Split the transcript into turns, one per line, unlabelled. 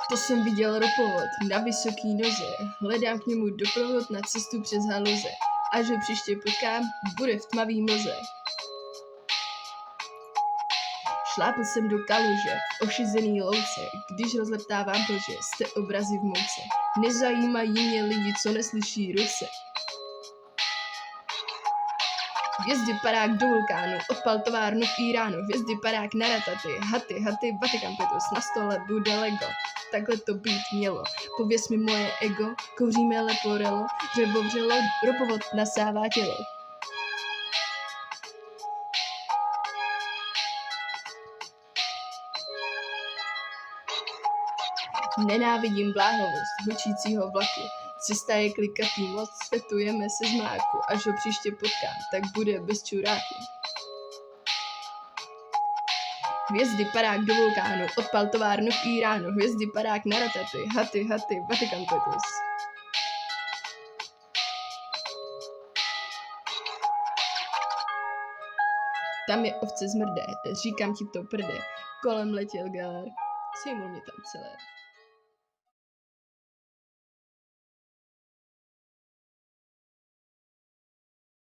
To jsem viděl ropovod na vysoký noze, hledám k němu doprovod na cestu přes haloze. Až ho příště potkám, bude v tmavý mlze. Šlápl jsem do kaluže, v ošizený louce, když rozleptávám plže, jste obrazy v mouce. Nezajímají mě lidi, co neslyší ruce. Hvězdy parák do vulkánu, odpal továrnu v Iránu, hvězdy parák na rataty, haty, Vatikan Petrus, na stole bude Lego. Takhle to být mělo, pověs mi moje ego, kouříme leporelo, dřevo vřelo, ropovod nasává tělo. Nenávidím bláhovost hučícího vlaku, cesta je klikatý moc, tetujeme se z mláku, až ho příště potkám, tak bude bez čuráku. Hvězdy parák do vulkánu, odpal továrnu v Iránu, hvězdy parák na rataty, haty, Vatikan Petrus. Tam je ovce zmrdé, říkám ti to prde, kolem letěl galár, sejmul mě tam celé.